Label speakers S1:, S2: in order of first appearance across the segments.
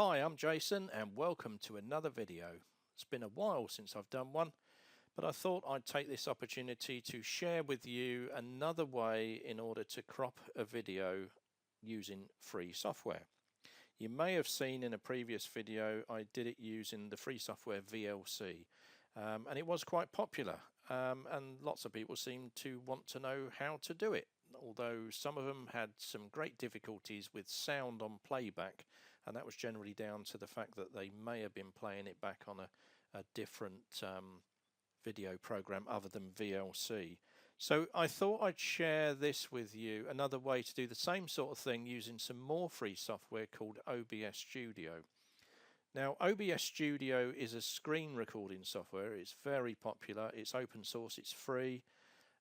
S1: Hi, I'm Jason and welcome to another video. It's been a while since I've done one, but I thought I'd take this opportunity to share with you another way in order to crop a video using free software. You may have seen in a previous video I did it using the free software VLC, and it was quite popular, and lots of people seemed to want to know how to do it. Although some of them had some great difficulties with sound on playback, and that was generally down to the fact that they may have been playing it back on a different video program other than VLC. So I thought I'd share this with you, another way to do the same sort of thing using some more free software called OBS Studio. Now, OBS Studio is a screen recording software. It's very popular, it's open source, it's free,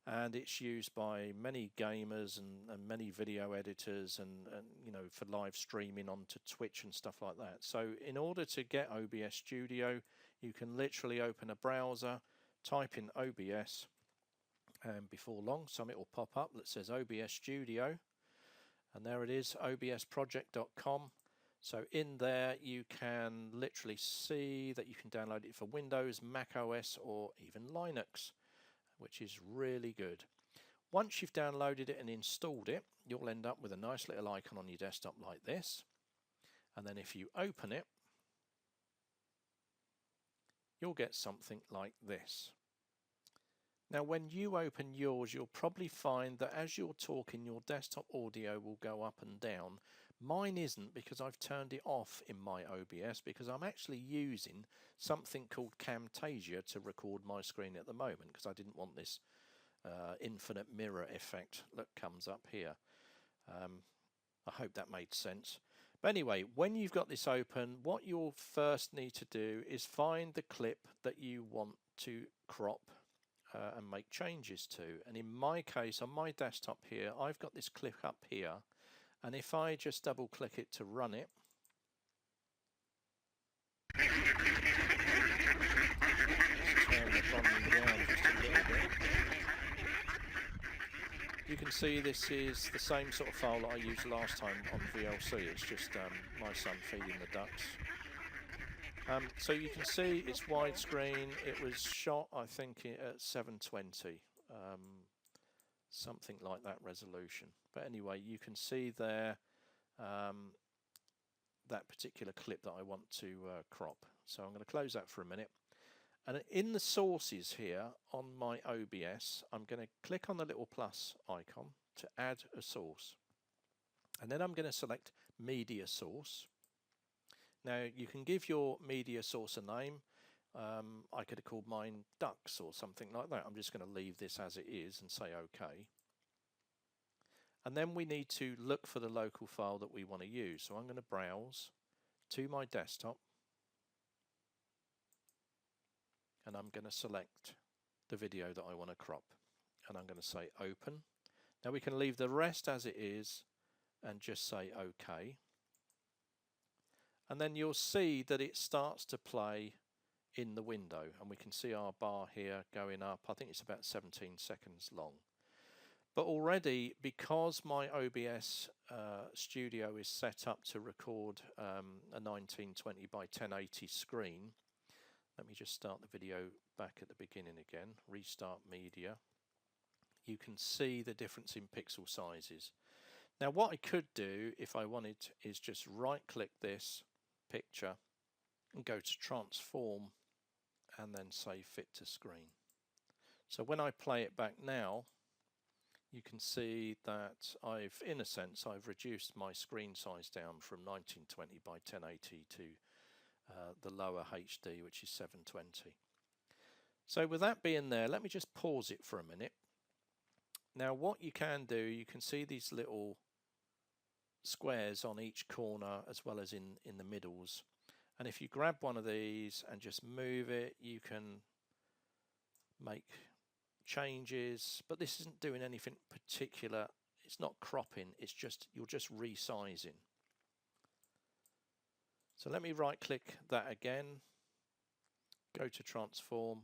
S1: and it's used by many gamers and many video editors and you know, for live streaming onto Twitch and stuff like that. So in order to get OBS Studio, you can literally open a browser, type in OBS, and before long something will pop up that says OBS Studio, and there it is, obsproject.com. So in there you can literally see that you can download it for Windows, Mac OS, or even Linux, which is really good. Once you've downloaded it and installed it, you'll end up with a nice little icon on your desktop like this. And then if you open it, you'll get something like this. Now when you open yours, you'll probably find that as you're talking, your desktop audio will go up and down. Mine isn't, because I've turned it off in my OBS, because I'm actually using something called Camtasia to record my screen at the moment, because I didn't want this infinite mirror effect that comes up here. I hope that made sense. But anyway, when you've got this open, what you'll first need to do is find the clip that you want to crop and make changes to. And in my case, on my desktop here, I've got this clip up here, and if I just double click it to run it, turn the volume down just a little bit, you can see this is the same sort of file that I used last time on VLC. It's just my son feeding the ducks. So you can see it's widescreen. It was shot, I think, at 720, something like that resolution. But anyway, you can see there that particular clip that I want to crop. So I'm going to close that for a minute. And in the sources here on my OBS, I'm going to click on the little plus icon to add a source. And then I'm going to select media source. Now you can give your media source a name. I could have called mine ducks or something like that. I'm just going to leave this as it is and say OK. And then we need to look for the local file that we want to use. So I'm going to browse to my desktop, and I'm going to select the video that I want to crop, and I'm going to say open. Now we can leave the rest as it is and just say OK. And then you'll see that it starts to play in the window, and we can see our bar here going up. I think it's about 17 seconds long. But already, because my OBS Studio is set up to record a 1920 by 1080 screen, let me just start the video back at the beginning again, restart media. You can see the difference in pixel sizes. Now what I could do if I wanted is just right click this picture and go to transform and then say fit to screen. So when I play it back now, you can see that in a sense, I've reduced my screen size down from 1920 by 1080 to the lower HD, which is 720. So with that being there, let me just pause it for a minute. Now what you can do, you can see these little squares on each corner as well as in the middles, and if you grab one of these and just move it, you can make changes, but this isn't doing anything particular. It's not cropping, it's just, you're just resizing. So let me right click that again, go to transform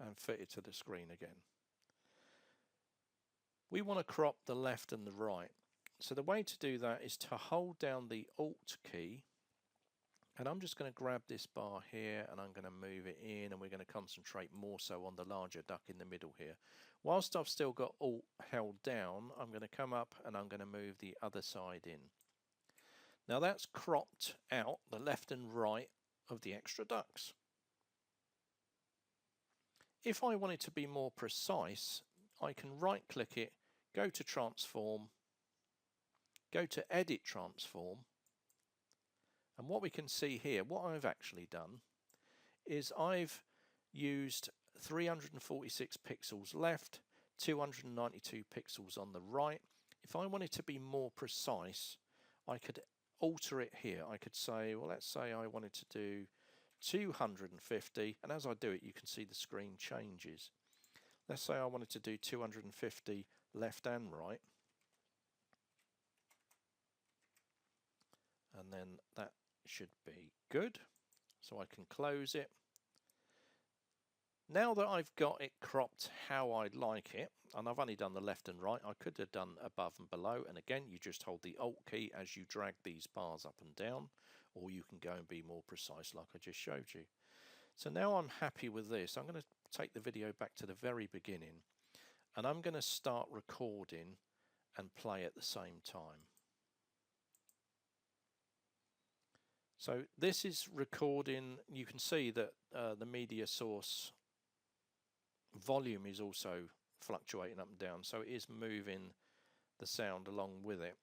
S1: and fit it to the screen again. We want to crop the left and the right. So the way to do that is to hold down the Alt key And I'm just going to grab this bar here and I'm going to move it in, and we're going to concentrate more so on the larger duck in the middle here. Whilst I've still got Alt held down, I'm going to come up and I'm going to move the other side in. Now that's cropped out the left and right of the extra ducks. If I wanted to be more precise, I can right click it, go to transform, go to edit transform, and what we can see here, what I've actually done is I've used 346 pixels left, 292 pixels on the right. If I wanted to be more precise, I could alter it here. I could say, well, let's say I wanted to do 250, and as I do it you can see the screen changes. Let's say I wanted to do 250 left and right, and then that should be good, so I can close it. Now that I've got it cropped how I'd like it, and I've only done the left and right, I could have done above and below, and again you just hold the Alt key as you drag these bars up and down, or you can go and be more precise like I just showed you. So now I'm happy with this. I'm going to take the video back to the very beginning, and I'm going to start recording and play at the same time. So this is recording. You can see that the media source volume is also fluctuating up and down, so it is moving the sound along with it.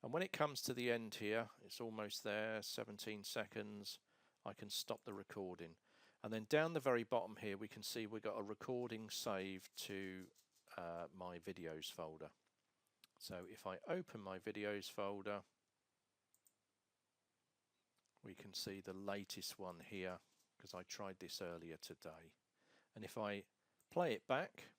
S1: And when it comes to the end here, it's almost there, 17 seconds, I can stop the recording. And then down the very bottom here we can see we've got a recording saved to my videos folder. So if I open my videos folder, we can see the latest one here because I tried this earlier today. And if I play it back,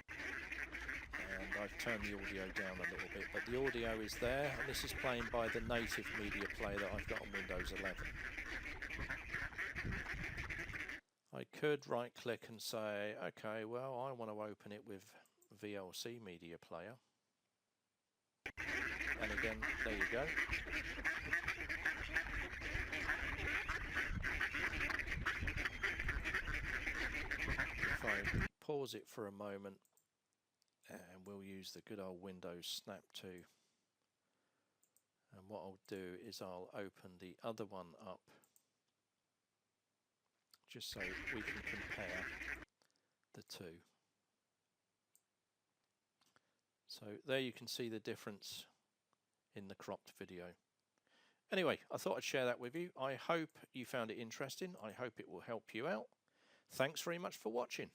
S1: and I've turned the audio down a little bit, but the audio is there, and this is playing by the native media player that I've got on Windows 11. I could right click and say, okay, well, I want to open it with VLC media player. And again, there you go. If I pause it for a moment, and we'll use the good old Windows Snap 2. And what I'll do is I'll open the other one up, just so we can compare the two. So there you can see the difference in the cropped video. Anyway, I thought I'd share that with you. I hope you found it interesting. I hope it will help you out. Thanks very much for watching.